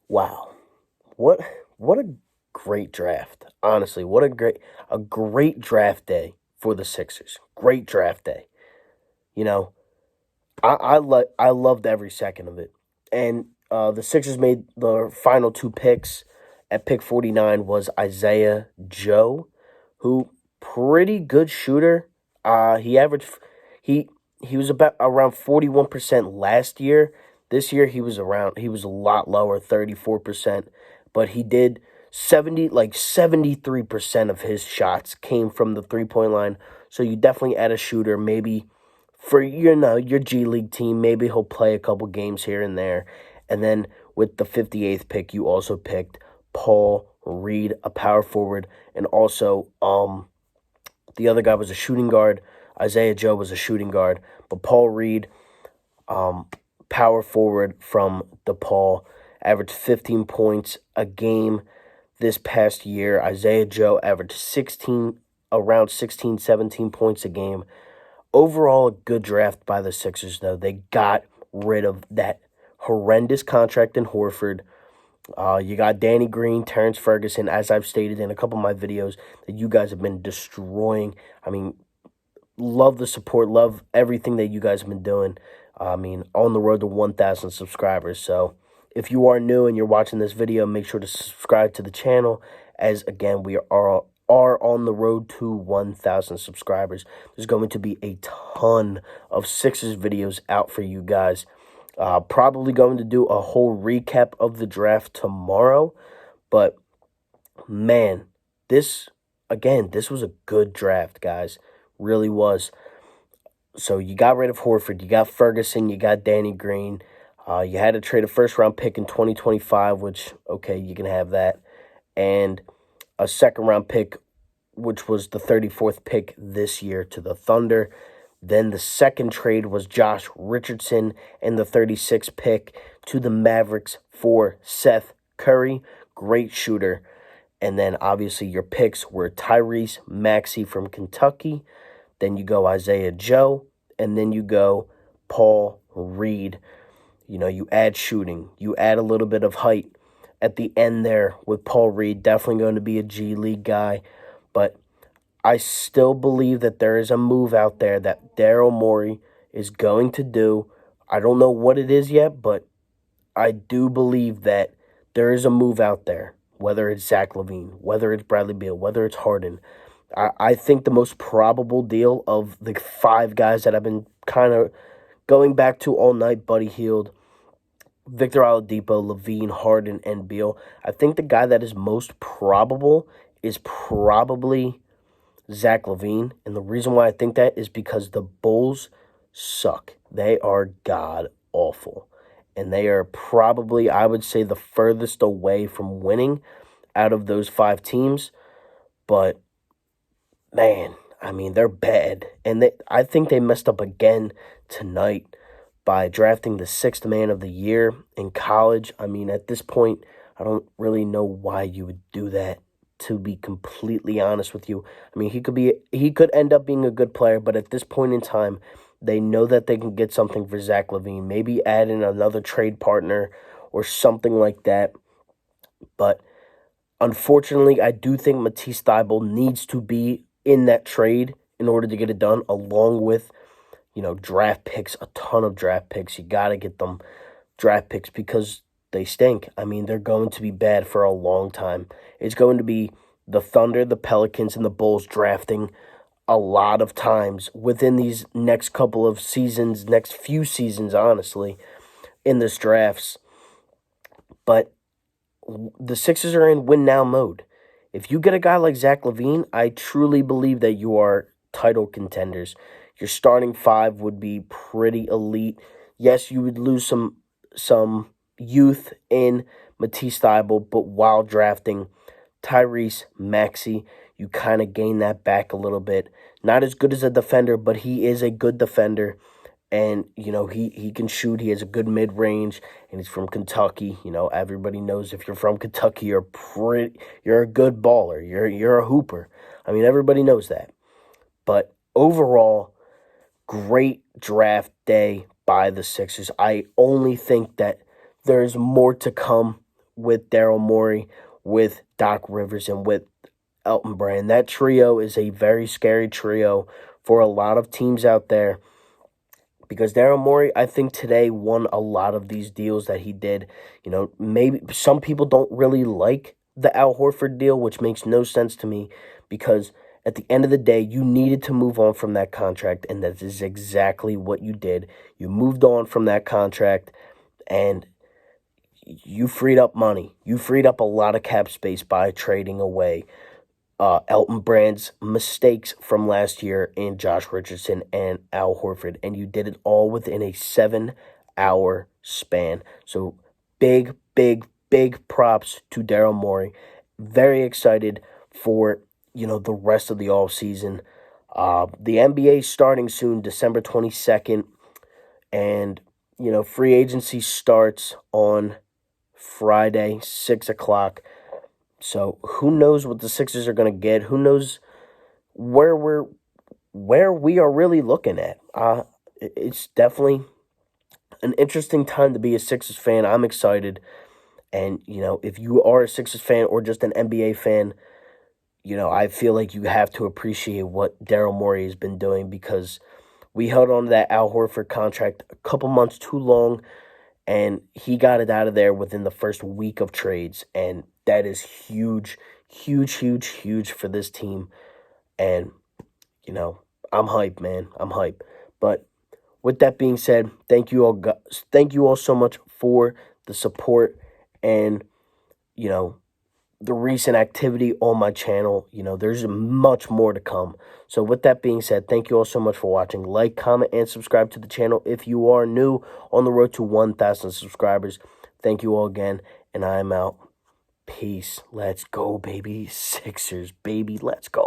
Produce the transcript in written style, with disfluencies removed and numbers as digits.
Wow. What what a great draft. Honestly, what a great draft day for the Sixers. Great draft day. You know, I loved every second of it. And the Sixers made the final two picks. At pick 49 was Isaiah Joe, who pretty good shooter. He averaged he he was about around 41% last year. This year he was a lot lower, 34%, but he did 73% of his shots came from the three-point line. So you definitely add a shooter, maybe for your G League team, maybe he'll play a couple games here and there. And then with the 58th pick, you also picked Paul Reed, a power forward, and also the other guy was a shooting guard. Isaiah Joe was a shooting guard, but Paul Reed, um, power forward from DePaul, averaged 15 points a game this past year. Isaiah Joe averaged around 16, 17 points a game. Overall, a good draft by the Sixers, though. They got rid of that horrendous contract in Horford. You got Danny Green, Terrence Ferguson, as I've stated in a couple of my videos, that you guys have been destroying. I mean, love the support, love everything that you guys have been doing. I mean, on the road to 1,000 subscribers. So if you are new and you're watching this video, make sure to subscribe to the channel, as again, we are on the road to 1,000 subscribers. There's going to be a ton of Sixers videos out for you guys. Probably going to do a whole recap of the draft tomorrow. But, man, this was a good draft, guys. Really was. So you got rid of Horford, you got Ferguson, you got Danny Green. You had to trade a first-round pick in 2025, which, okay, you can have that. And a second-round pick, which was the 34th pick this year, to the Thunder. Then the second trade was Josh Richardson and the 36th pick to the Mavericks for Seth Curry. Great shooter. And then obviously your picks were Tyrese Maxey from Kentucky. Then you go Isaiah Joe. And then you go Paul Reed. You add shooting. You add a little bit of height at the end there with Paul Reed. Definitely going to be a G League guy. But I still believe that there is a move out there that Daryl Morey is going to do. I don't know what it is yet, but I do believe that there is a move out there, whether it's Zach LaVine, whether it's Bradley Beal, whether it's Harden. I think the most probable deal of the five guys that I've been kind of going back to all night, Buddy Hield, Victor Oladipo, LaVine, Harden, and Beal, I think the guy that is most probable is probably Zach LaVine. And the reason why I think that is because the Bulls suck. They are god awful. And they are probably, I would say, the furthest away from winning out of those five teams. But, man, I mean, they're bad. And I think they messed up again tonight by drafting the sixth man of the year in college. I mean, at this point, I don't really know why you would do that, to be completely honest with you. I mean, he could end up being a good player, but at this point in time, they know that they can get something for Zach LaVine. Maybe add in another trade partner or something like that. But unfortunately, I do think Matisse Thybulle needs to be in that trade in order to get it done, along with, draft picks, a ton of draft picks. You got to get them draft picks because they stink. I mean, they're going to be bad for a long time. It's going to be the Thunder, the Pelicans, and the Bulls drafting a lot of times within these next couple of seasons, next few seasons, honestly, in this drafts. But the Sixers are in win-now mode. If you get a guy like Zach LaVine, I truly believe that you are title contenders. Your starting five would be pretty elite. Yes, you would lose some youth in Matisse Thybulle, but while drafting Tyrese Maxey, you kind of gain that back a little bit. Not as good as a defender, but he is a good defender. And, he can shoot. He has a good mid-range, and he's from Kentucky. Everybody knows if you're from Kentucky, you're a good baller. You're a hooper. I mean, everybody knows that. But overall, great draft day by the Sixers. I only think that there's more to come with Daryl Morey, with Doc Rivers, and with Elton Brand. That trio is a very scary trio for a lot of teams out there because Daryl Morey, I think today won a lot of these deals that he did. Maybe some people don't really like the Al Horford deal, which makes no sense to me because at the end of the day, you needed to move on from that contract, and that is exactly what you did. You moved on from that contract, and you freed up money. You freed up a lot of cap space by trading away Elton Brand's mistakes from last year in Josh Richardson and Al Horford, and you did it all within a 7-hour span. So big, big, big props to Daryl Morey. Very excited for the rest of the off season. The NBA starting soon, December 22nd, and free agency starts on Friday, 6 o'clock. So who knows what the Sixers are going to get? Who knows where we are really looking at? It's definitely an interesting time to be a Sixers fan. I'm excited, and if you are a Sixers fan or just an NBA fan, I feel like you have to appreciate what Daryl Morey has been doing because we held on to that Al Horford contract a couple months too long, and he got it out of there within the first week of trades, and that is huge, huge, huge, huge for this team. And, I'm hyped, man. I'm hyped. But with that being said, thank you all guys. Thank you all so much for the support and, the recent activity on my channel. There's much more to come. So with that being said, thank you all so much for watching. Like, comment, and subscribe to the channel if you are new on the road to 1,000 subscribers. Thank you all again, and I am out. Peace. Let's go, baby. Sixers, baby. Let's go.